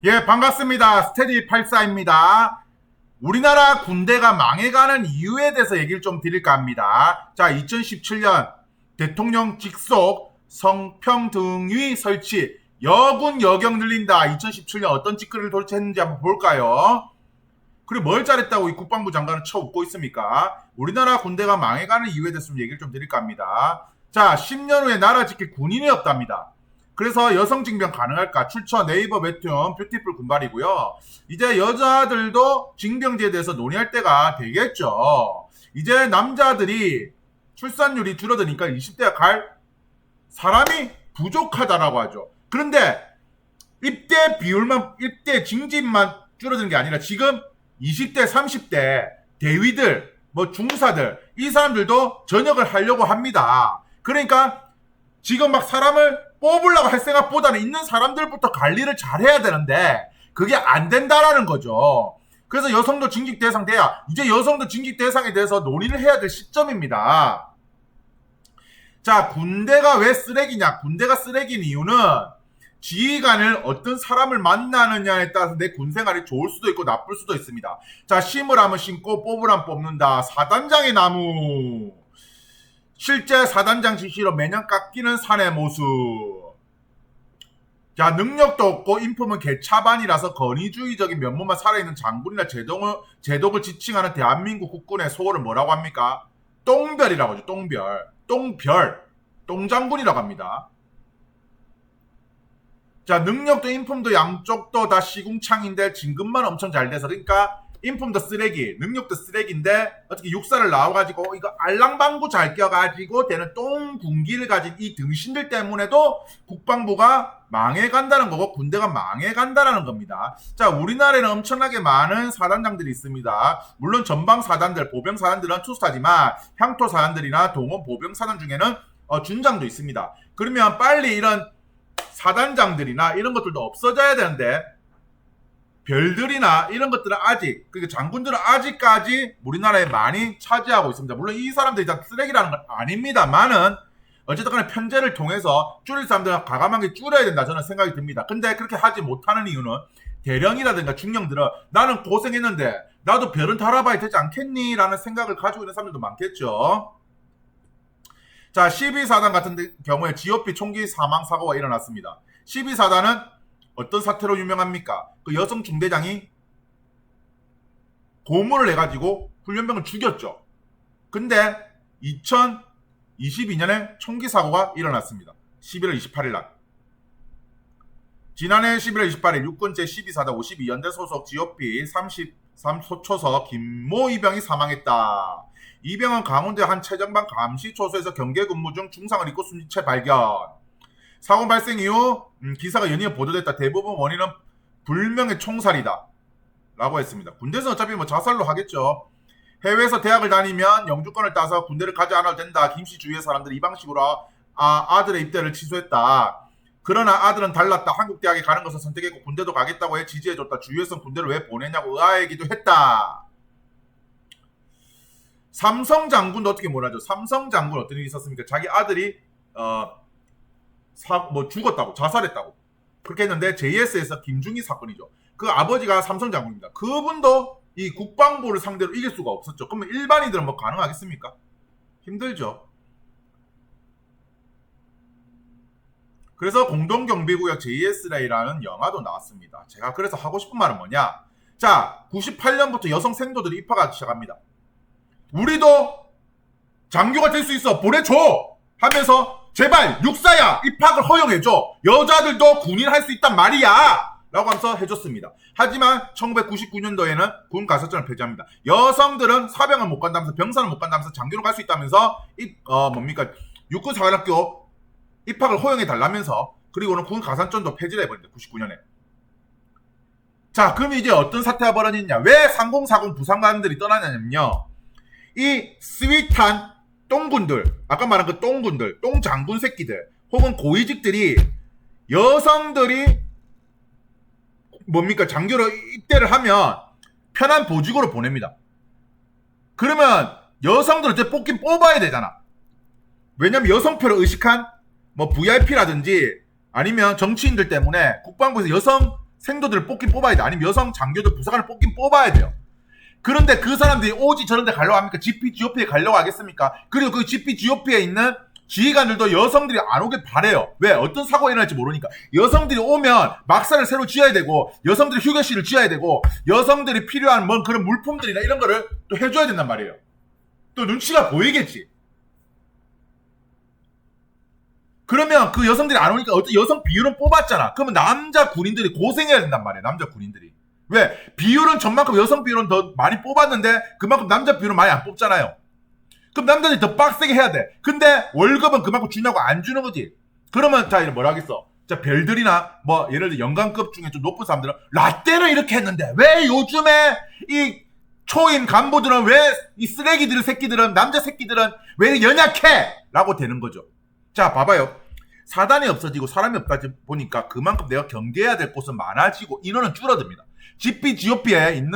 예, 반갑습니다. 스테디84입니다. 우리나라 군대가 망해가는 이유에 대해서 얘기를 좀 드릴까 합니다. 자, 2017년 대통령 직속 성평등위 설치, 여군 여경 늘린다. 2017년 어떤 짓거리를 도대체 했는지 한번 볼까요? 그리고 뭘 잘했다고 이 국방부 장관은 쳐웃고 있습니까? 우리나라 군대가 망해가는 이유에 대해서 좀 얘기를 좀 드릴까 합니다. 자, 10년 후에 나라 지킬 군인이 없답니다. 그래서 여성 징병 가능할까? 출처 네이버 웹툰 뷰티풀 군발이고요. 이제 여자들도 징병제에 대해서 논의할 때가 되겠죠. 이제 남자들이 출산율이 줄어드니까 20대가 갈 사람이 부족하다라고 하죠. 그런데 입대 비율만, 입대 징집만 줄어드는 게 아니라 지금 20대, 30대 대위들, 뭐 중사들, 이 사람들도 전역을 하려고 합니다. 그러니까 지금 막 사람을 뽑으려고 할 생각보다는 있는 사람들부터 관리를 잘해야 되는데 그게 안 된다라는 거죠. 그래서 여성도 징집 대상 돼야 이제 여성도 징집 대상에 대해서 논의를 해야 될 시점입니다. 자, 군대가 왜 쓰레기냐? 군대가 쓰레기인 이유는 지휘관을 어떤 사람을 만나느냐에 따라서 내 군생활이 좋을 수도 있고 나쁠 수도 있습니다. 자, 심으라면 심고 뽑으라면 뽑는다. 사단장의 나무. 실제 사단장 지시로 매년 깎이는 산의 모습. 자, 능력도 없고 인품은 개차반이라서 권위주의적인 면모만 살아있는 장군이나 제독을 지칭하는 대한민국 국군의 소호를 뭐라고 합니까? 똥별이라고 하죠. 똥별. 똥별. 똥장군이라고 합니다. 자, 능력도 인품도 양쪽도 다 시궁창인데 진급만 엄청 잘 돼서, 그러니까 인품도 쓰레기, 능력도 쓰레기인데 어떻게 육사를 나와가지고 이거 알랑방구 잘 껴가지고 되는 똥군기를 가진 이 등신들 때문에도 국방부가 망해간다는 거고 군대가 망해간다는 겁니다. 자, 우리나라에는 엄청나게 많은 사단장들이 있습니다. 물론 전방 사단들, 보병 사단들은 투스타지만 향토 사단들이나 동원 보병 사단 중에는 준장도 있습니다. 그러면 빨리 이런 사단장들이나 이런 것들도 없어져야 되는데 별들이나 이런 것들은 아직, 그러니까 장군들은 아직까지 우리나라에 많이 차지하고 있습니다. 물론 이 사람들이 다 쓰레기라는 건 아닙니다만은 어쨌든 간에 편제를 통해서 줄일 사람들은 과감하게 줄여야 된다 저는 생각이 듭니다. 근데 그렇게 하지 못하는 이유는 대령이라든가 중령들은 나는 고생했는데 나도 별은 달아봐야 되지 않겠니? 라는 생각을 가지고 있는 사람들도 많겠죠. 자, 12사단 같은 경우에 GOP 총기 사망 사고가 일어났습니다. 12사단은 어떤 사태로 유명합니까? 그 여성 중대장이 고문을 해가지고 훈련병을 죽였죠. 근데 2022년에 총기 사고가 일어났습니다. 11월 28일 날. 지난해 11월 28일 육군 제12사단 52연대 소속 GOP 33소초서 김모 이병이 사망했다. 이병은 강원도 한 최전방 감시초소에서 경계 근무 중 중상을 입고 숨진 채 발견. 사고 발생 이후 기사가 연이어 보도됐다. 대부분 원인은 불명의 총살이다 라고 했습니다. 군대에서 어차피 뭐 자살로 하겠죠. 해외에서 대학을 다니면 영주권을 따서 군대를 가지 않아도 된다. 김씨 주위의 사람들이 이 방식으로 아들의 입대를 취소했다. 그러나 아들은 달랐다. 한국 대학에 가는 것을 선택했고 군대도 가겠다고 해 지지해줬다. 주위에서는 군대를 왜 보내냐고 의아해하기도 했다. 삼성 장군도 어떻게 몰아줘? 삼성 장군 어떤 일이 있었습니까? 자기 아들이 죽었다고, 자살했다고 그렇게 했는데 JS에서 김중희 사건이죠. 그 아버지가 삼성 장군입니다. 그분도 이 국방부를 상대로 이길 수가 없었죠. 그러면 일반인들은 뭐 가능하겠습니까? 힘들죠. 그래서 공동경비구역 JS라는 영화도 나왔습니다. 제가 그래서 하고 싶은 말은 뭐냐? 자, 98년부터 여성 생도들이 입학하기 시작합니다. 우리도 장교가 될 수 있어, 보내줘 하면서 제발 육사야 입학을 허용해줘, 여자들도 군인 할 수 있단 말이야 라고 하면서 해줬습니다. 하지만 1999년도에는 군 가설전을 폐지합니다. 여성들은 사병을 못 간다면서 병사는 못 간다면서 장교로 갈 수 있다면서 육군사관학교 입학을 허용해 달라면서, 그리고는 군 가산점도 폐지를 해버립니다. 99년에. 자, 그럼 이제 어떤 사태가 벌어졌냐? 왜 상공사군 부상관들이 떠나냐면요, 이 스윗한 똥군들, 아까 말한 그 똥군들, 똥장군 새끼들, 혹은 고위직들이 여성들이 장교로 입대를 하면 편한 보직으로 보냅니다. 그러면 여성들은 이제 뽑긴 뽑아야 되잖아. 왜냐면 여성표를 의식한 VIP라든지 아니면 정치인들 때문에 국방부에서 여성 생도들을 뽑긴 뽑아야 돼. 아니면 여성 장교들 부사관을 뽑긴 뽑아야 돼요. 그런데 그 사람들이 오지 저런 데 가려고 합니까? GP, GOP에 가려고 하겠습니까? 그리고 그 GP, GOP에 있는 지휘관들도 여성들이 안 오길 바래요. 왜? 어떤 사고가 일어날지 모르니까. 여성들이 오면 막사를 새로 지어야 되고, 여성들이 휴게실을 지어야 되고, 여성들이 필요한 뭔 그런 물품들이나 이런 거를 또 해줘야 된단 말이에요. 또 눈치가 보이겠지. 그러면 그 여성들이 안 오니까 어떤 여성 비율은 뽑았잖아. 그러면 남자 군인들이 고생해야 된단 말이에요. 남자 군인들이. 왜? 비율은 전만큼 여성 비율은 더 많이 뽑았는데 그만큼 남자 비율은 많이 안 뽑잖아요. 그럼 남자들이 더 빡세게 해야 돼. 근데 월급은 그만큼 주냐고 안 주는 거지. 그러면 자, 뭐라 하겠어. 자, 별들이나 뭐 예를 들어 연관급 중에 좀 높은 사람들은 라떼는 이렇게 했는데 왜 요즘에 이 초임 간부들은 왜 이 쓰레기들 새끼들은 남자 새끼들은 왜 연약해? 라고 되는 거죠. 자, 봐봐요. 사단이 없어지고 사람이 없다 보니까 그만큼 내가 경계해야 될 곳은 많아지고 인원은 줄어듭니다. GP, GOP에 있는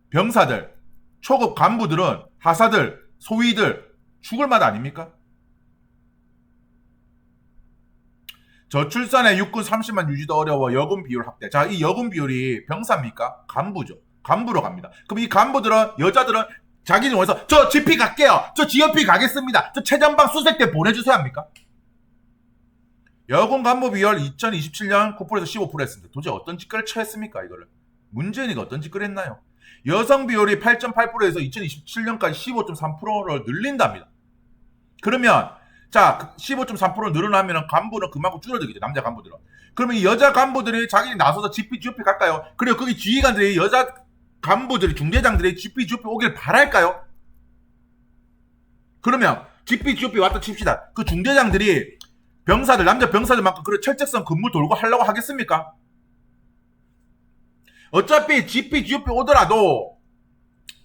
병사들, 초급 간부들은 하사들, 소위들 죽을 맛 아닙니까? 저출산에 육군 30만 유지도 어려워 여군 비율 확대. 자, 이 여군 비율이 병사입니까? 간부죠. 간부로 갑니다. 그럼 이 간부들은 여자들은 자기는 원해서 저 GP 갈게요. 저 GOP 가겠습니다. 저 최전방 수색대 보내주세요 합니까? 여군 간부 비율 2027년 9%에서 15% 했습니다. 도대체 어떤 짓거리를 처했습니까? 이거를. 문재인이가 어떤 짓거리 했나요? 여성 비율이 8.8%에서 2027년까지 15.3%를 늘린답니다. 그러면 자 15.3% 늘어나면 간부는 그만큼 줄어들겠죠. 남자 간부들은. 그러면 이 여자 간부들이 자기들이 나서서 GP, GOP 갈까요? 그리고 거기 지휘관들이 여자 간부들이 중대장들이 GP, GOP 오길 바랄까요? 그러면 GP, GOP 왔다 칩시다. 그 중대장들이 병사들, 남자 병사들만큼 그런 철책선 근무 돌고 하려고 하겠습니까? 어차피 GP, GOP 오더라도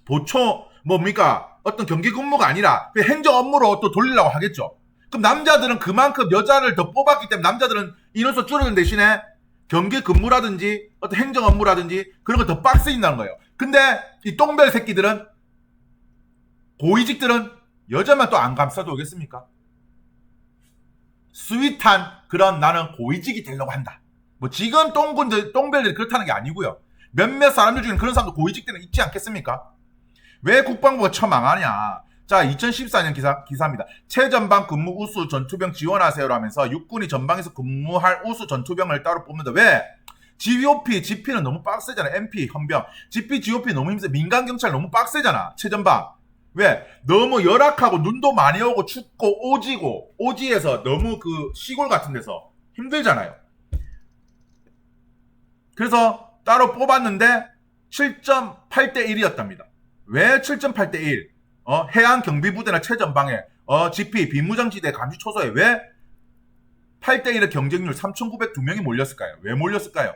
보초 뭡니까? 어떤 경기 근무가 아니라 행정 업무로 또 돌리려고 하겠죠. 그럼 남자들은 그만큼 여자를 더 뽑았기 때문에 남자들은 인원수 줄어든 대신에 경기 근무라든지 어떤 행정 업무라든지 그런 거 더 빡세진다는 거예요. 근데 이 똥별 새끼들은 고위직들은 여자만 또 안 감싸도 오겠습니까? 스윗한 그런 나는 고위직이 되려고 한다. 뭐 지금 똥별들이 그렇다는 게 아니고요. 몇몇 사람들 중에는 그런 사람도 고위직들은 있지 않겠습니까? 왜 국방부가 처망하냐? 자, 2014년 기사입니다. 최전방 근무 우수 전투병 지원하세요라면서 육군이 전방에서 근무할 우수 전투병을 따로 뽑는다. 왜? GOP, GP는 너무 빡세잖아. MP, 헌병. GP, GOP 너무 힘세. 민간경찰 너무 빡세잖아. 최전방. 왜? 너무 열악하고 눈도 많이 오고 춥고 오지에서 너무 그 시골 같은 데서 힘들잖아요. 그래서 따로 뽑았는데 7.8대 1이었답니다. 왜 7.8대 1? 해안 경비부대나 최전방에 GP 비무장지대 감시 초소에 왜 8대 1의 경쟁률 3,902명이 몰렸을까요? 왜 몰렸을까요?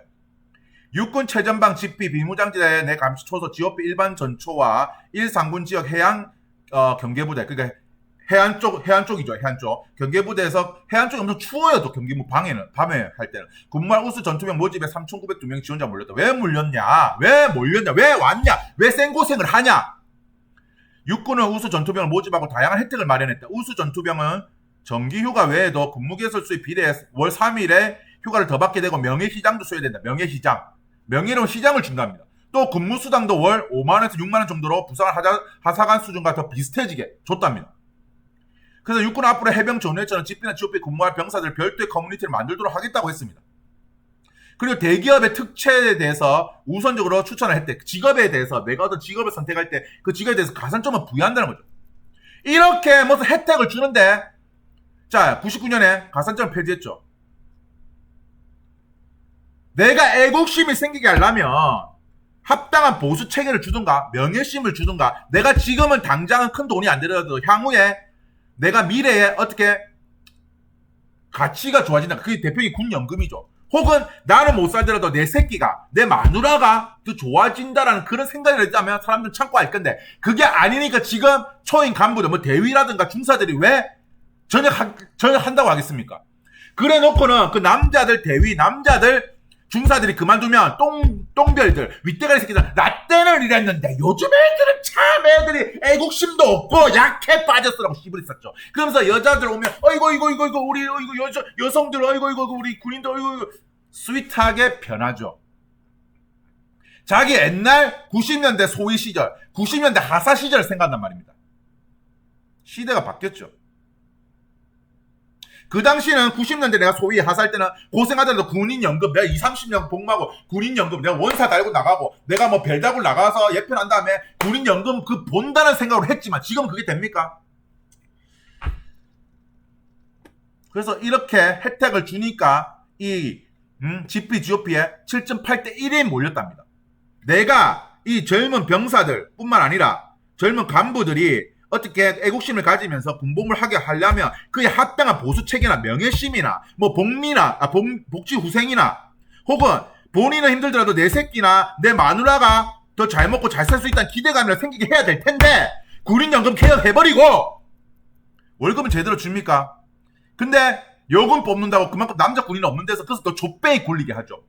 육군 최전방 GP 비무장지대 내 감시 초소 GOP 일반 전초와 1상군 지역 해양 경계부대 그러니까 해안 쪽이죠. 해안 쪽 경계부대에서 해안 쪽이 엄청 추워요. 또 경기무 밤에 할 때는 군말 우수 전투병 모집에 3,902명 지원자 몰렸다. 왜 몰렸냐? 왜 왔냐? 왜 생고생을 하냐? 육군은 우수 전투병을 모집하고 다양한 혜택을 마련했다. 우수 전투병은 정기휴가 외에도 근무개설 수입 비례해 월 3일에 휴가를 더 받게 되고 명예시장도 소요된다. 명예로운 시장을 준답니다. 또 근무수당도 월 5만원에서 6만원 정도로 부상을 하사관 수준과 더 비슷해지게 줬답니다. 그래서 육군 앞으로 해병 전후에처럼 GP나 GOP 근무할 병사들 별도의 커뮤니티를 만들도록 하겠다고 했습니다. 그리고 대기업의 특채에 대해서 우선적으로 추천을 했대. 직업에 대해서 내가 어떤 직업을 선택할 때 그 직업에 대해서 가산점을 부여한다는 거죠. 이렇게 무슨 혜택을 주는데 자 99년에 가산점을 폐지했죠. 내가 애국심이 생기게 하려면 합당한 보수 체계를 주든가 명예심을 주든가 내가 지금은 당장은 큰 돈이 안 들어도 향후에 내가 미래에 어떻게 가치가 좋아진다. 그게 대표적인 군연금이죠. 혹은 나는 못 살더라도 내 새끼가 내 마누라가 더 좋아진다라는 그런 생각을 했다면 사람들은 참고 할 건데 그게 아니니까 지금 초임 간부들 뭐 대위라든가 중사들이 왜 전역한다고 하겠습니까? 그래 놓고는 그 남자들 대위 남자들 중사들이 그만두면 똥별들 윗대가리 새끼들 나 때는 이랬는데 요즘 애들은 참 애들이 애국심도 없고 약해 빠졌어라고 씨부리 썼죠. 그러면서 여자들 오면 어이구 우리 여성들 어이구 우리 군인들 어이구 스윗하게 변하죠. 자기 옛날 90년대 소위 시절, 90년대 하사 시절 생각난단 말입니다. 시대가 바뀌었죠. 그 당시는 90년대 내가 소위 하사할 때는 고생하더라도 군인연금, 내가 20, 30년 복무하고 군인연금, 내가 원사 달고 나가고, 내가 뭐 별다고 나가서 예편한 다음에 군인연금 그 본다는 생각으로 했지만 지금은 그게 됩니까? 그래서 이렇게 혜택을 주니까 이 GP, GOP에 7.8대 1에 몰렸답니다. 내가 이 젊은 병사들 뿐만 아니라 젊은 간부들이 어떻게 애국심을 가지면서 군복무를 하게 하려면 그에 합당한 보수체계나 명예심이나 뭐 복리나 복지 후생이나 혹은 본인은 힘들더라도 내 새끼나 내 마누라가 더 잘 먹고 잘 살 수 있다는 기대감을 생기게 해야 될 텐데 군인연금 개혁해버리고 월급은 제대로 줍니까? 근데 요금 뽑는다고 그만큼 남자 군인은 없는 데서 그래서 더 족배에 굴리게 하죠.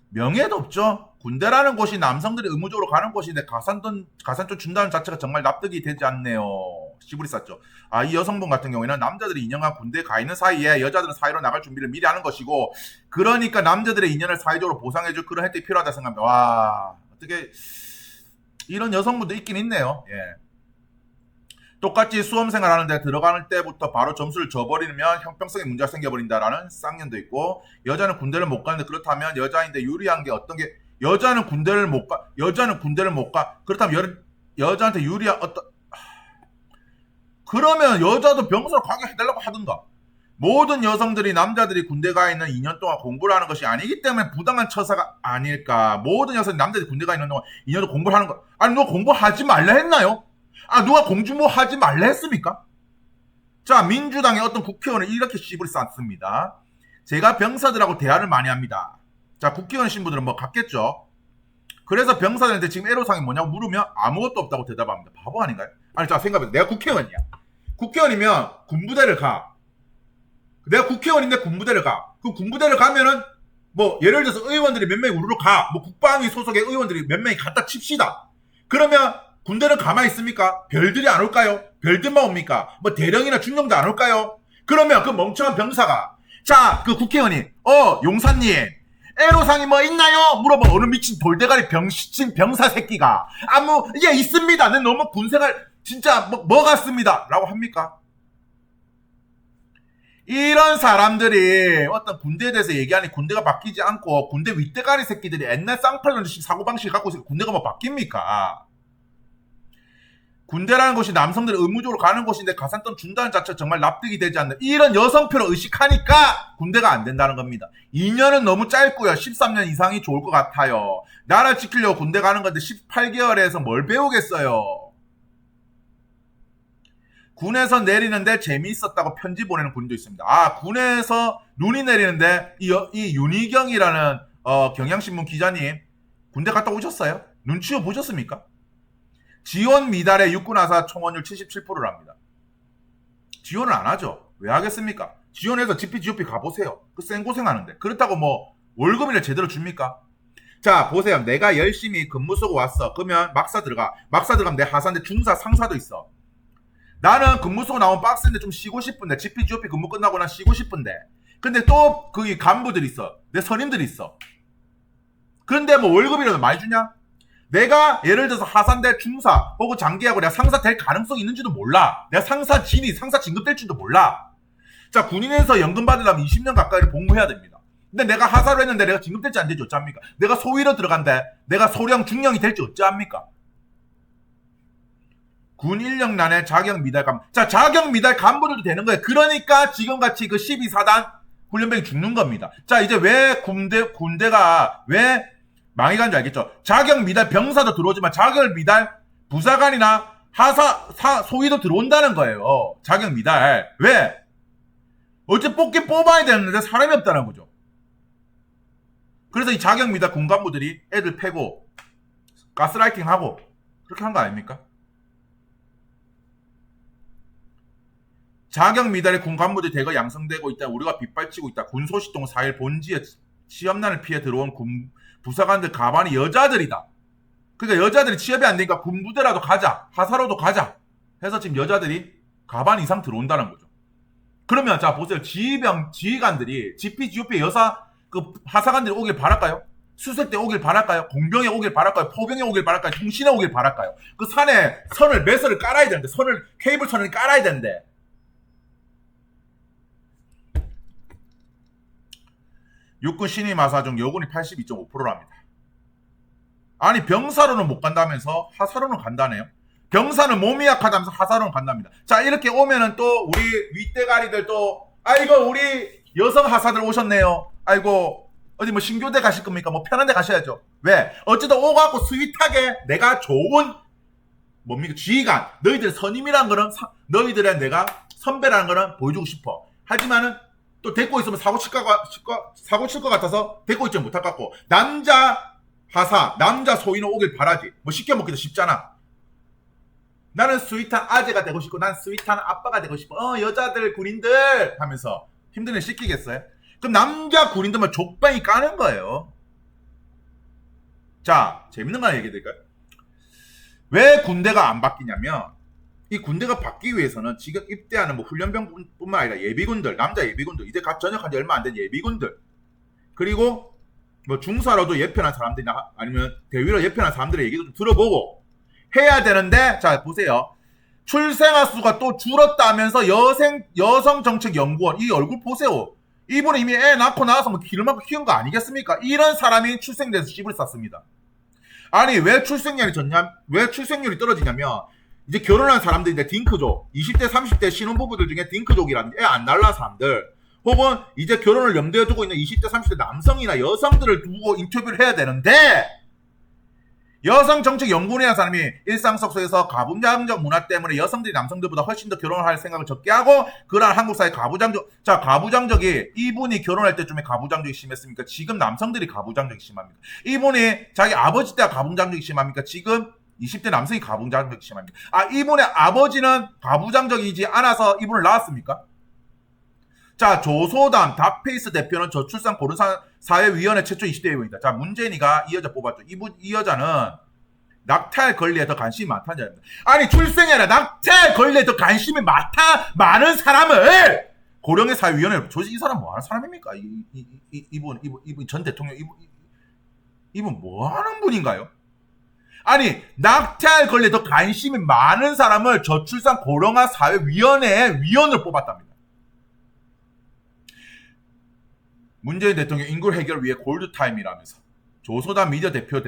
명예도 없죠. 군대라는 곳이 남성들이 의무적으로 가는 곳인데 가산돈 준다는 자체가 정말 납득이 되지 않네요. 시부리 쌌죠. 이 여성분 같은 경우에는 남자들이 2년간 군대에 가 있는 사이에 여자들은 사회로 나갈 준비를 미리 하는 것이고 그러니까 남자들의 2년을 사회적으로 보상해줄 그런 혜택이 필요하다 생각합니다. 와, 어떻게 이런 여성분도 있긴 있네요. 예. 똑같이 수험생활 하는데 들어가는 때부터 바로 점수를 줘버리면 형평성에 문제가 생겨버린다라는 쌍년도 있고 여자는 군대를 못 가는데 그렇다면 여자인데 유리한 게 어떤 게 여자는 군대를 못 가 그렇다면 여자한테 유리한 그러면 여자도 병사로 가게 해달라고 하든가. 모든 여성들이 남자들이 군대 가 있는 2년 동안 공부를 하는 것이 아니기 때문에 부당한 처사가 아닐까. 모든 여성들이 남자들이 군대 가 있는 동안 2년도 공부를 하는 거. 아니 너 공부하지 말라 했나요? 누가 공주모 하지 말라 했습니까? 자, 민주당의 어떤 국회의원은 이렇게 씹을 쌌습니다. 제가 병사들하고 대화를 많이 합니다. 자, 국회의원 신분들은 뭐 같겠죠? 그래서 병사들한테 지금 애로사항이 뭐냐고 물으면 아무것도 없다고 대답합니다. 바보 아닌가요? 아니, 자, 생각해보세요. 내가 국회의원이야. 국회의원이면 군부대를 가. 내가 국회의원인데 군부대를 가. 그 군부대를 가면은 뭐 예를 들어서 의원들이 몇 명이 우르르 가. 뭐 국방위 소속의 의원들이 몇 명이 갔다 칩시다. 그러면 군대는 가만히 있습니까? 별들이 안 올까요? 별들만 옵니까? 뭐 대령이나 중령도 안 올까요? 그러면 그 멍청한 병사가 자, 그 국회의원이 용사님 애로사항이 뭐 있나요? 물어봐. 어느 미친 돌대가리 병신 병사 새끼가 예 있습니다. 내 너무 군생활 진짜 뭐 같습니다. 라고 합니까? 이런 사람들이 어떤 군대에 대해서 얘기하니 군대가 바뀌지 않고 군대 윗대가리 새끼들이 옛날 쌍팔년식 사고방식을 갖고 있으니까 군대가 뭐 바뀝니까? 군대라는 곳이 남성들이 의무적으로 가는 곳인데 가산돈 준다는 자체가 정말 납득이 되지 않는 이런 여성표를 의식하니까 군대가 안 된다는 겁니다. 2년은 너무 짧고요. 13년 이상이 좋을 것 같아요. 나라 지키려고 군대 가는 건데 18개월에서 뭘 배우겠어요. 군에서 내리는데 재미있었다고 편지 보내는 군인도 있습니다. 군에서 눈이 내리는데 이 윤희경이라는 경향신문 기자님 군대 갔다 오셨어요? 눈치어 보셨습니까? 지원 미달의 육군하사 총원율 77%를 합니다. 지원을 안 하죠. 왜 하겠습니까? 지원해서 GP, GOP 가보세요. 그 생고생 하는데. 그렇다고 뭐 월급이나 제대로 줍니까? 자, 보세요. 내가 열심히 근무 쓰고 왔어. 그러면 막사 들어가. 막사 들어가면 내 하사인데 중사, 상사도 있어. 나는 근무 쓰고 나온 박스인데 좀 쉬고 싶은데 GP, GOP 근무 끝나고 난 쉬고 싶은데 근데 또 그 간부들이 있어. 내 선임들이 있어. 그런데 뭐 월급이라도 많이 주냐? 내가 예를 들어서 하사인데 중사 혹은 장기하고 내가 상사 될 가능성이 있는지도 몰라. 내가 상사 진급될지도 몰라. 자, 군인에서 연금 받으려면 20년 가까이를 복무해야 됩니다. 근데 내가 하사로 했는데 내가 진급될지 안 될지 어찌합니까? 내가 소위로 들어간데 내가 소령 중령이 될지 어찌합니까? 군 인력난에 자격 미달 간부. 자, 자격 미달 간부들도 되는 거예요. 그러니까 지금같이 그 12사단 훈련병이 죽는 겁니다. 자, 이제 왜 군대가 왜 망해간 줄 알겠죠? 자격 미달 병사도 들어오지만 자격 미달 부사관이나 소위도 들어온다는 거예요. 자격 미달. 왜? 어째 뽑아야 되는데 사람이 없다는 거죠. 그래서 이 자격 미달 군간부들이 애들 패고 가스라이팅 하고 그렇게 한 거 아닙니까? 자격 미달의 군간부들이 대거 양성되고 있다. 우리가 빗발치고 있다. 군소식동 4일 본지에 취업난을 피해 들어온 부사관들 가반이 여자들이다. 그러니까 여자들이 취업이 안 되니까 군부대라도 가자. 하사로도 가자. 해서 지금 여자들이 가반 이상 들어온다는 거죠. 그러면 자 보세요. 지휘관들이 GP, GOP 여사 그 하사관들이 오길 바랄까요? 수색대 오길 바랄까요? 공병에 오길 바랄까요? 포병에 오길 바랄까요? 통신에 오길 바랄까요? 그 산에 선을 매설을 깔아야 되는데 케이블 선을 깔아야 되는데 육군 신임 하사 중 여군이 82.5%랍니다. 아니 병사로는 못 간다면서 하사로는 간다네요. 병사는 몸이 약하다면서 하사로는 간답니다. 자 이렇게 오면은 또 우리 윗대가리들 또 아이고 우리 여성 하사들 오셨네요. 아이고 어디 뭐 신교대 가실 겁니까? 뭐 편한 데 가셔야죠. 왜? 어쨌든 오가고 스윗하게 내가 좋은 뭡니까? 지휘관 너희들 선임이라는 거는 너희들의 내가 선배라는 거는 보여주고 싶어. 하지만은 또 데리고 있으면 사고 칠 것 같아서 데리고 있지 못할 것 같고 남자 하사 남자 소인은 오길 바라지. 뭐 시켜먹기도 쉽잖아. 나는 스윗한 아재가 되고 싶고 난 스윗한 아빠가 되고 싶어. 여자들 군인들 하면서 힘든 일 시키겠어요? 그럼 남자 군인들만 족뱅이 까는 거예요. 자 재밌는 거 하나 얘기해 드릴까요? 왜 군대가 안 바뀌냐면 이 군대가 바뀌기 위해서는 지금 입대하는 뭐 훈련병뿐만 아니라 예비군들 남자 예비군들 이제 갓 전역한 지 얼마 안 된 예비군들 그리고 뭐 중사로도 예편한 사람들이나 아니면 대위로 예편한 사람들의 얘기도 좀 들어보고 해야 되는데 자 보세요. 출생아 수가 또 줄었다면서 여성정책연구원 이 얼굴 보세요. 이분은 이미 애 낳고 나와서 뭐 기를 막고 키운 거 아니겠습니까? 이런 사람이 출생돼서 씹을 쌌습니다. 아니 왜 출생률이 떨어지냐면 이제 결혼한 사람들인데 딩크족 20대 30대 신혼부부들 중에 딩크족이라든지 애 안 낳은 사람들 혹은 이제 결혼을 염두에 두고 있는 20대 30대 남성이나 여성들을 두고 인터뷰를 해야 되는데 여성정책연구원이라는 사람이 일상 속에서 가부장적 문화 때문에 여성들이 남성들보다 훨씬 더 결혼을 할 생각을 적게 하고 그러한 한국 사회 가부장적이 이분이 결혼할 때쯤에 가부장적이 심했습니까? 지금 남성들이 가부장적이 심합니까? 이분이 자기 아버지 때가 가부장적이 심합니까? 지금 20대 남성이 가부장적이 심합니까? 이분의 아버지는 가부장적이지 않아서 이분을 낳았습니까? 자, 조소담 닥페이스 대표는 저출산 고른사회위원회 최초 20대 의원이다. 자, 문재인이가 이 여자 뽑았죠. 이 여자는 낙태 권리에 더 관심이 많다는 자입니다. 아니, 출생이 아니라 낙태 권리에 더 관심이 많은 사람을 고령의 사회위원회로 조직 이 사람 뭐 하는 사람입니까? 이분 전 대통령, 이분 뭐 하는 분인가요? 아니, 낙태할 권리에 더 관심이 많은 사람을 저출산 고령화 사회위원회의 위원을 뽑았답니다. 문재인 대통령 인구 해결 위해 골드타임이라면서 조소담 미디어 대표.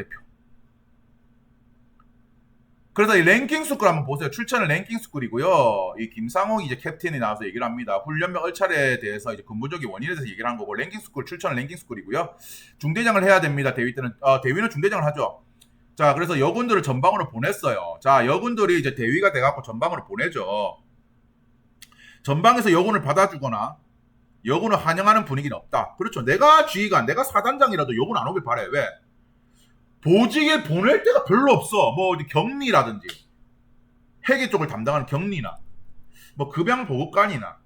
그래서 이 랭킹 스쿨 한번 보세요. 출전은 랭킹 스쿨이고요. 이 김상옥 이제 캡틴이 나와서 얘기를 합니다. 훈련병 얼차례에 대해서 이제 근본적인 원인에 대해서 얘기를 한 거고 랭킹 스쿨 출전은 랭킹 스쿨이고요. 중대장을 해야 됩니다. 대위 때는 대위는 중대장을 하죠. 자, 그래서 여군들을 전방으로 보냈어요. 자, 여군들이 이제 대위가 돼갖고 전방으로 보내죠. 전방에서 여군을 받아주거나 여군을 환영하는 분위기는 없다. 그렇죠. 내가 지휘관, 내가 사단장이라도 여군 안 오길 바래. 왜? 보직에 보낼 데가 별로 없어. 뭐 어디 격리라든지 회계 쪽을 담당하는 격리나 뭐 급양 보급관이나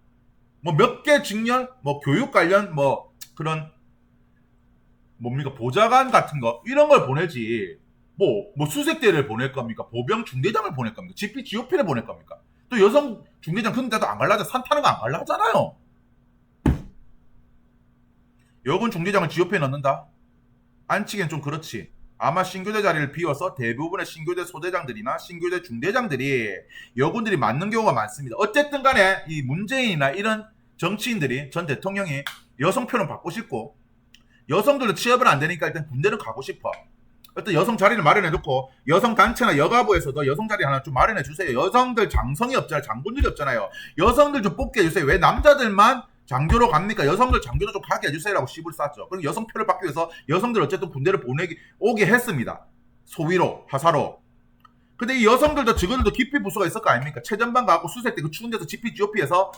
뭐 몇 개 직렬, 뭐 교육 관련 뭐 그런 뭡니까 보좌관 같은 거 이런 걸 보내지. 뭐 수색대를 보낼 겁니까? 보병 중대장을 보낼 겁니까? GOP를 보낼 겁니까? 또 여성 중대장 근데도 안 갈라져. 산 타는 거 안 갈라잖아요. 여군 중대장을 GOP에 넣는다? 안치기는 좀 그렇지. 아마 신교대 자리를 비워서 대부분의 신교대 소대장들이나 신교대 중대장들이 여군들이 맞는 경우가 많습니다. 어쨌든 간에 이 문재인이나 이런 정치인들이 전 대통령이 여성표는 받고 싶고 여성들도 취업은 안 되니까 일단 군대는 가고 싶어. 어떤 여성 자리를 마련해놓고 여성 단체나 여가부에서도 여성 자리 하나 좀 마련해주세요. 여성들 장성이 없잖아요. 장군들이 없잖아요. 여성들 좀 뽑게 해주세요. 왜 남자들만 장교로 갑니까? 여성들 장교도 좀 가게 해주세요라고 씹을 쌌죠. 그리고 여성표를 받기 위해서 여성들 어쨌든 군대를 오게 했습니다. 소위로, 하사로. 근데 이 여성들도 직원들도 기피 부서가 있을 거 아닙니까? 최전방 가고 수색대 그 추운 데서 GOP에서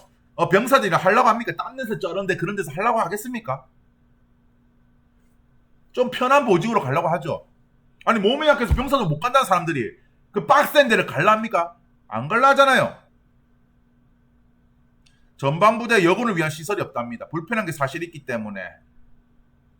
병사들이랑 하려고 합니까? 땀 냄새 쩌는데 그런 데서 하려고 하겠습니까? 좀 편한 보직으로 가려고 하죠. 아니 몸이 약해서 병사도 못 간다는 사람들이 그 빡센 데를 갈랍니까? 안 갈라잖아요. 전방부대 여군을 위한 시설이 없답니다. 불편한 게 사실 있기 때문에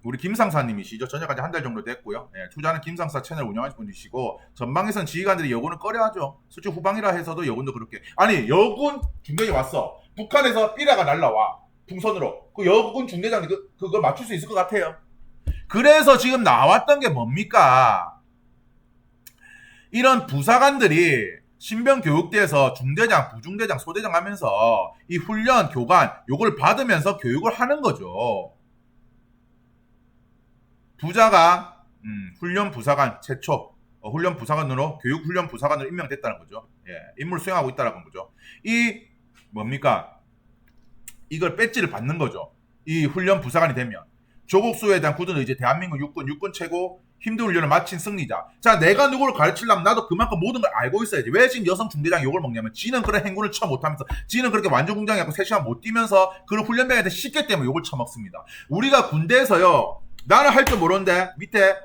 우리 김상사님이시죠. 전역한 지 한 달 정도 됐고요. 투자는 김상사 채널 운영하시는 분이시고 전방에선 지휘관들이 여군을 꺼려하죠. 솔직히 후방이라 해서도 여군도 그렇게 아니 여군 중대장이 왔어. 북한에서 삐라가 날라와 풍선으로 그 여군 중대장이 그걸 맞출 수 있을 것 같아요. 그래서 지금 나왔던 게 뭡니까? 이런 부사관들이 신병교육대에서 중대장, 부중대장, 소대장 하면서 이 훈련, 교관 요걸 받으면서 교육을 하는 거죠. 부자가 훈련 부사관 최초 훈련 부사관으로 교육 훈련 부사관으로 임명됐다는 거죠. 예, 임무를 수행하고 있다는 거죠. 이 뭡니까? 이걸 배지를 받는 거죠. 이 훈련 부사관이 되면 조국 수호에 대한 굳은 의지, 대한민국 육군 최고 힘든 훈련을 마친 승리자. 자, 내가 누구를 가르치려면 나도 그만큼 모든 걸 알고 있어야지. 왜 지금 여성 중대장이 욕을 먹냐면 지는 그런 행군을 처 못하면서 지는 그렇게 완전공장해갖고 3시간 못 뛰면서 그런 훈련병한테 쉽기 때문에 욕을 처먹습니다. 우리가 군대에서요, 나는 할 줄 모르는데 밑에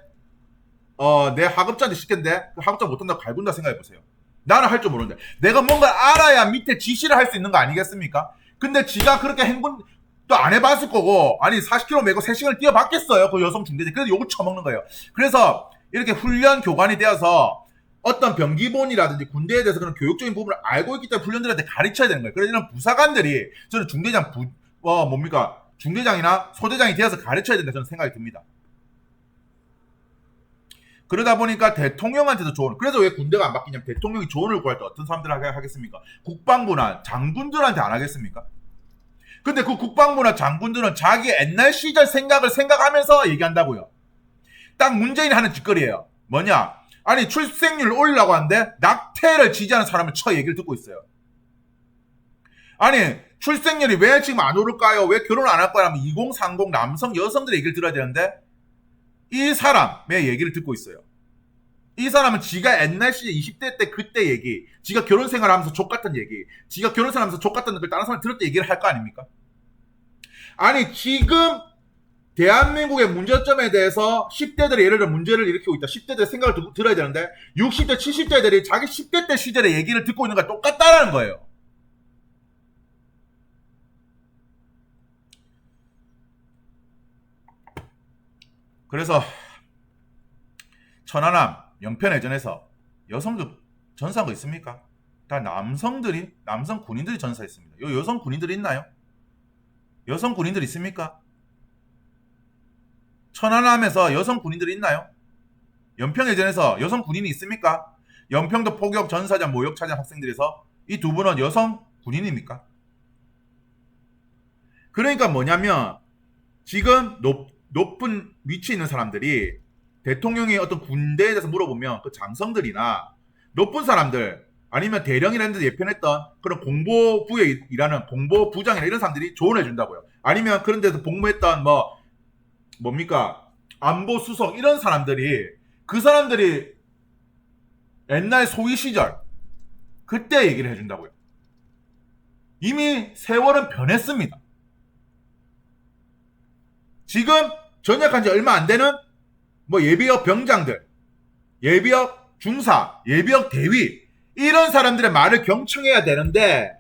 내 하급자한테 시켰는데 그 하급자 못한다고 갈군다 생각해보세요. 나는 할 줄 모르는데 내가 뭔가 알아야 밑에 지시를 할 수 있는 거 아니겠습니까? 근데 지가 그렇게 행군 또 안 해봤을 거고, 아니 40km 메고 3시간을 뛰어봤겠어요, 그 여성 중대장. 그래서 욕을 처먹는 거예요. 그래서 이렇게 훈련 교관이 되어서 어떤 병기본이라든지 군대에 대해서 그런 교육적인 부분을 알고 있기 때문에 훈련들한테 가르쳐야 되는 거예요. 그래서 이런 부사관들이 저는 중대장 중대장이나 소대장이 되어서 가르쳐야 된다 저는 생각이 듭니다. 그러다 보니까 대통령한테도 조언. 그래서 왜 군대가 안 바뀌냐면 대통령이 조언을 구할 때 어떤 사람들한테 하겠습니까? 국방부나 장군들한테 안 하겠습니까? 근데 그 국방부나 장군들은 자기 옛날 시절 생각하면서 얘기한다고요. 딱 문재인이 하는 짓거리예요. 뭐냐? 아니 출생률 올리려고 하는데 낙태를 지지하는 사람을 쳐 얘기를 듣고 있어요. 아니 출생률이 왜 지금 안 오를까요? 왜 결혼 안 할까요? 하면 2030 남성 여성들의 얘기를 들어야 되는데 이 사람의 얘기를 듣고 있어요. 이 사람은 지가 옛날 시절 20대 때 그때 얘기, 지가 결혼 생활하면서 족같은 얘기, 지가 결혼 생활하면서 족같은 걸 다른 사람이 들을 때 얘기를 할 거 아닙니까? 아니 지금 대한민국의 문제점에 대해서 10대들이 예를 들어 문제를 일으키고 있다. 10대들 생각을 들어야 되는데 60대, 70대들이 자기 10대 때 시절의 얘기를 듣고 있는 거랑 똑같다라는 거예요. 그래서 천안함 영편해전에서 여성들 전사한 거 있습니까? 다 남성 군인들이 전사했습니다. 여성 군인들이 있나요? 여성 군인들 있습니까? 천안함에서 여성 군인들이 있나요? 연평해전에서 여성 군인이 있습니까? 연평도 포격 전사자 모욕 차지한 학생들에서 이 두 분은 여성 군인입니까? 그러니까 뭐냐면 지금 높은 위치에 있는 사람들이 대통령이 어떤 군대에 대해서 물어보면 그 장성들이나 높은 사람들 아니면 대령이라는 데서 예편했던 그런 공보부에 일하는 공보부장이나 이런 사람들이 조언해 준다고요. 아니면 그런 데서 복무했던 뭡니까 안보수석 이런 사람들이 그 사람들이 옛날 소위 시절 그때 얘기를 해준다고요. 이미 세월은 변했습니다. 지금 전역한 지 얼마 안 되는 예비역 병장들, 예비역 중사, 예비역 대위 이런 사람들의 말을 경청해야 되는데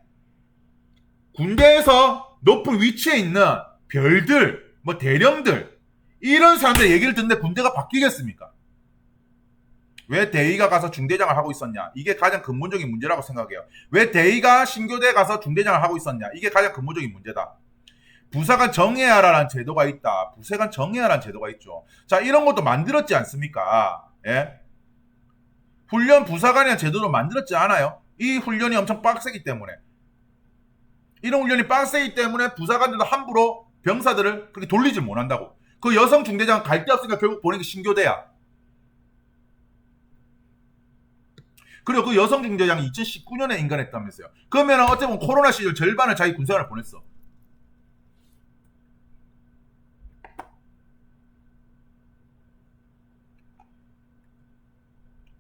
군대에서 높은 위치에 있는 별들, 대령들 이런 사람들의 얘기를 듣는데 군대가 바뀌겠습니까? 왜 대위가 가서 중대장을 하고 있었냐? 이게 가장 근본적인 문제라고 생각해요. 왜 대위가 신교대에 가서 중대장을 하고 있었냐? 이게 가장 근본적인 문제다. 부사관 정예하라는 제도가 있다. 부사관 정예하라는 제도가 있죠. 자, 이런 것도 만들었지 않습니까? 예? 훈련 부사관이라는 제도도 만들었지 않아요? 이 훈련이 엄청 빡세기 때문에. 이런 훈련이 빡세기 때문에 부사관들도 함부로 병사들을 그렇게 돌리질 못한다고. 그 여성 중대장 갈 데 없으니까 결국 보낸 게 신교대야. 그리고 그 여성 중대장이 2019년에 인간했다면서요. 그러면 어떻게 보면 코로나 시절 절반을 자기 군생활을 보냈어.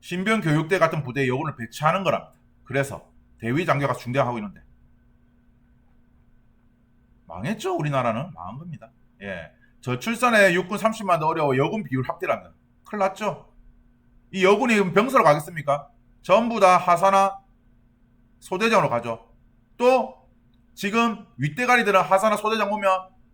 신병교육대 같은 부대에 여군을 배치하는 거랍니다. 그래서 대위 장교가 중대하고 있는데 망했죠. 우리나라는 망한 겁니다. 예, 저출산에 육군 30만 더 어려워 여군 비율 확대랍니다. 큰일 났죠. 이 여군이 병사로 가겠습니까? 전부 다 하사나 소대장으로 가죠. 또 지금 윗대가리들은 하사나 소대장 오면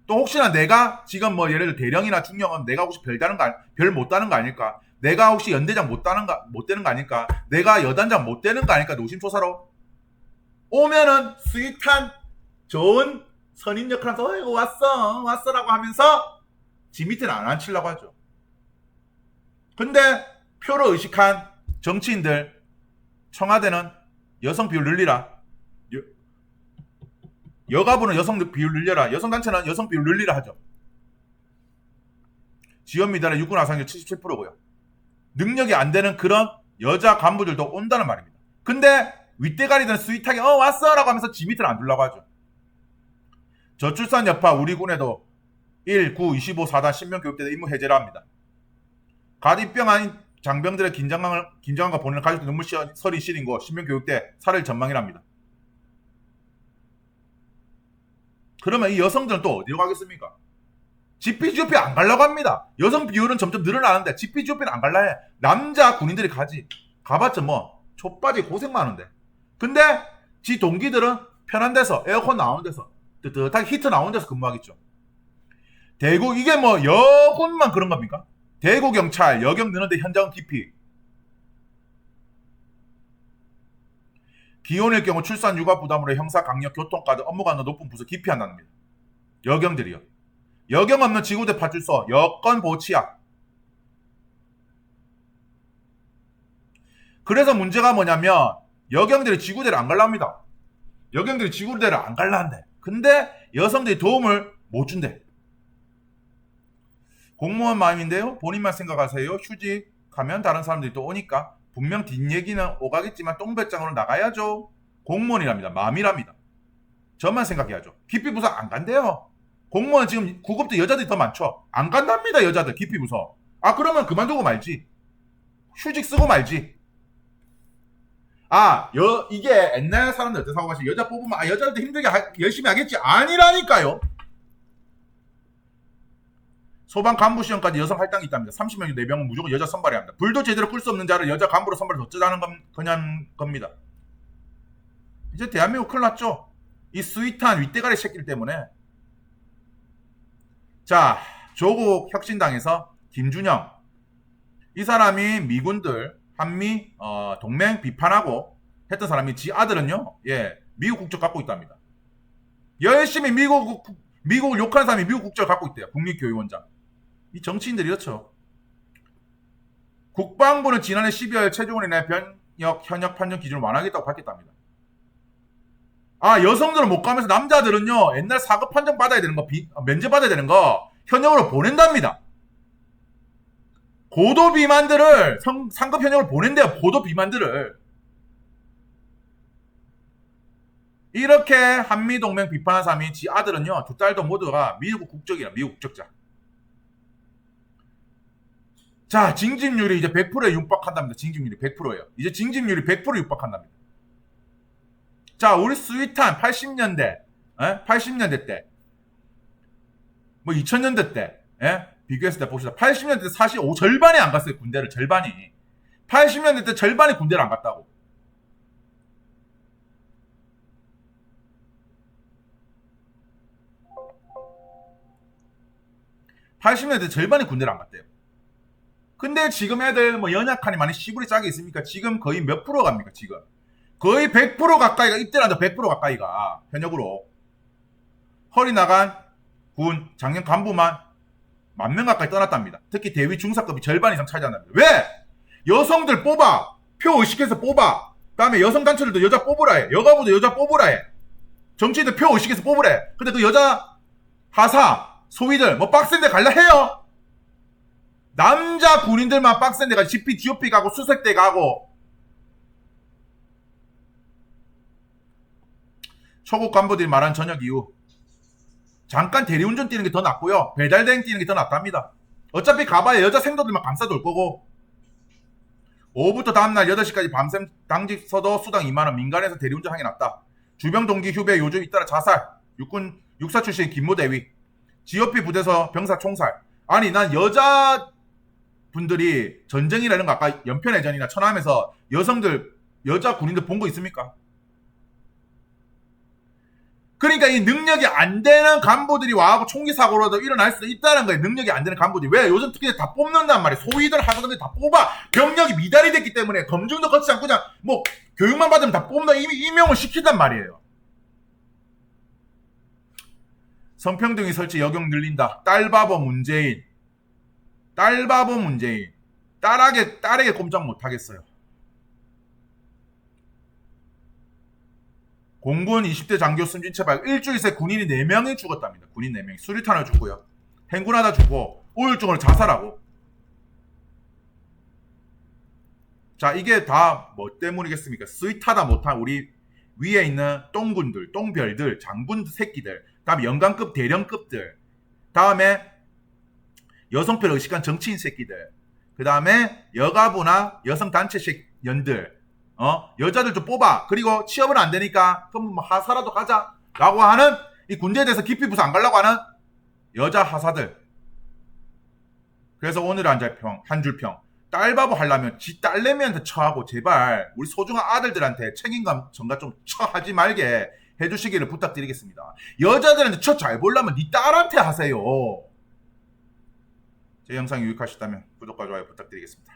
또 혹시나 내가 지금 예를 들어 대령이나 중령은 내가 혹시 별 못 따는 거 아닐까? 내가 혹시 연대장 못 되는 거 아닐까? 내가 여단장 못 되는 거 아닐까? 노심초사로 오면은 스윗한 좋은 선임 역할하면서 왔어라고 하면서 지 밑에는 안 앉히려고 하죠. 근데 표를 의식한 정치인들 청와대는 여성 비율 늘리라. 여가부는 여성 비율 늘려라. 여성단체는 여성 비율 늘리라 하죠. 지원 미달의 육군 아상률 77%고요. 능력이 안 되는 그런 여자 간부들도 온다는 말입니다. 근데 윗대가리들은 스윗하게 왔어 라고 하면서 지 밑을 안 두려고 하죠. 저출산 여파 우리 군에도 1, 9, 25, 4단 신병 교육대 임무 해제라 합니다. 갓 입병한 장병들의 긴장감과 본인을 가족들 눈물 서린 시린고 신병 교육대 살을 전망이랍니다. 그러면 이 여성들은 또 어디로 가겠습니까? GP, 안 가려고 합니다. 여성 비율은 점점 늘어나는데 GP, 안 갈라 해. 남자 군인들이 가지. 가봤자 뭐 촌바지 고생만 하는데. 근데 지 동기들은 편한 데서 에어컨 나오는 데서 뜨뜻하게 히터 나오는 데서 근무하겠죠. 대구 이게 뭐 여군만 그런 겁니까? 대구 경찰 여경 느는데 현장은 기피. 기혼일 경우 출산 육아 부담으로 형사 강력 교통과도 업무가 높은 부서 기피한다는 겁니다. 여경들이요. 여경 없는 지구대 파출소 여건 보치약. 그래서 문제가 뭐냐면 여경들이 지구대를 안 갈랍니다. 여경들이 지구대를 안 갈라는데 근데 여성들이 도움을 못 준대. 공무원 마음인데요. 본인만 생각하세요. 휴직하면 다른 사람들이 또 오니까 분명 뒷얘기는 오가겠지만 똥배짱으로 나가야죠. 공무원이랍니다. 마음이랍니다. 저만 생각해야죠. 기피부서 안 간대요. 공무원 지금 구급도 여자들이 더 많죠. 안 간답니다. 여자들 기피부서. 그러면 그만두고 말지. 휴직 쓰고 말지. 이게 옛날 사람들 어떻게 사고하시 여자 뽑으면 여자들도 힘들게 열심히 하겠지. 아니라니까요. 소방 간부 시험까지 여성 할당이 있답니다. 30명 4명은 무조건 여자 선발해야 합니다. 불도 제대로 끌 수 없는 자를 여자 간부로 선발해서 어쩌자는 그냥 겁니다. 이제 대한민국 큰일 났죠. 이 스윗한 윗대가리 새끼들 때문에. 자, 조국 혁신당에서 김준영. 이 사람이 미군들 한미 동맹 비판하고 했던 사람이 지 아들은요. 미국 국적 갖고 있답니다. 열심히 미국을 욕하는 사람이 미국 국적을 갖고 있대요. 국립교육원장. 이 정치인들이 이렇죠. 국방부는 지난해 12월 최종원에 내 현역 판정 기준을 완화하겠다고 밝혔답니다. 여성들은 못 가면서 남자들은요. 옛날 사급 판정 받아야 되는 거 면제 받아야 되는 거 현역으로 보낸답니다. 고도 비만들을 상급 현역으로 보낸대요. 고도 비만들을. 이렇게 한미동맹 비판한 사람이 지 아들은요. 두 딸도 모두가 미국 국적이라 미국 국적자. 자, 징집률이 이제 100%에 육박한답니다. 징집률이 100%예요. 이제 징집률이 100% 육박한답니다. 자, 우리 스윗한 80년대, 80년대 때, 뭐 2000년대 때, 비교했을 때 봅시다. 80년대 때 사실 절반이 안 갔어요. 군대를 절반이. 80년대 때 절반이 군대를 안 갔다고. (80년대) 절반이 군대를 안 갔대요. 근데 지금 애들 뭐 연약하니 많이 시부리 짝이 있습니까? 지금 거의 몇 프로 갑니까? 지금 거의 100% 가까이가 입대를 한다. 100% 가까이가 현역으로. 허리 나간 군 장년 간부만 10,000명 가까이 떠났답니다. 특히 대위 중사급이 절반 이상 차지한답니다. 왜? 여성들 뽑아. 표 의식해서 뽑아. 그다음에 여성 단체들도 여자 뽑으라 해. 여가부도 여자 뽑으라 해. 정치인들 표 의식해서 뽑으래. 근데 그 여자 하사 소위들 뭐 빡센데 갈라 해요. 남자 군인들만 빡센데 가 GP, GOP 가고 수색대 가고. 초급 간부들이 말한 전역 이후 잠깐 대리운전 뛰는 게 더 낫고요. 배달대행 뛰는 게 더 낫답니다. 어차피 가봐야 여자 생도들만 감싸돌 거고. 오후부터 다음날 8시까지 밤샘 당직 서도 수당 2만원 민간에서 대리운전 하는 게 낫다. 주병 동기 휴배 요즘 잇따라 자살. 육군 육사 출신 김모대위. GOP 부대에서 병사 총살. 아니 난 여자 분들이 전쟁이라는 거 아까 연편해전이나 천함에서 여성들 여자 군인들 본 거 있습니까? 그러니까 이 능력이 안 되는 간부들이 와서 총기 사고로도 일어날 수도 있다는 거예요. 능력이 안 되는 간부들이. 왜? 요즘 특히 다 뽑는단 말이에요. 소위들 하사들이 다 뽑아. 병력이 미달이 됐기 때문에 검증도 거치지 않고 그냥 뭐 교육만 받으면 다 뽑는다. 이미 임용을 시킨단 말이에요. 성평등이 설치 여경 늘린다. 딸바보 문재인. 딸바보 문재인. 딸에게 꼼짝 못하겠어요. 공군 20대 장교 숨진 채 발견. 일주일 새 군인이 4명이 죽었답니다. 군인 4명이 수류탄을 주고요. 행군하다 죽고 우울증으로 자살하고. 자, 이게 다 뭐 때문이겠습니까? 스윗하다 못한 우리 위에 있는 똥군들, 똥별들, 장군 새끼들, 다음에 영관급 대령급들, 다음에 여성표를 의식한 정치인 새끼들, 그 다음에 여가부나 여성단체 연들, 여자들 좀 뽑아. 그리고 취업은 안 되니까 그럼 뭐 하사라도 가자 라고 하는, 이 군대에 대해서 깊이 부서 안 가려고 하는 여자 하사들. 그래서 오늘 한 줄 평. 딸바보 하려면 지 딸내미한테 처하고 제발 우리 소중한 아들들한테 책임감 전가 좀 처하지 말게 해주시기를 부탁드리겠습니다. 여자들한테 처 잘 보려면 네 딸한테 하세요. 제 영상이 유익하셨다면 구독과 좋아요 부탁드리겠습니다.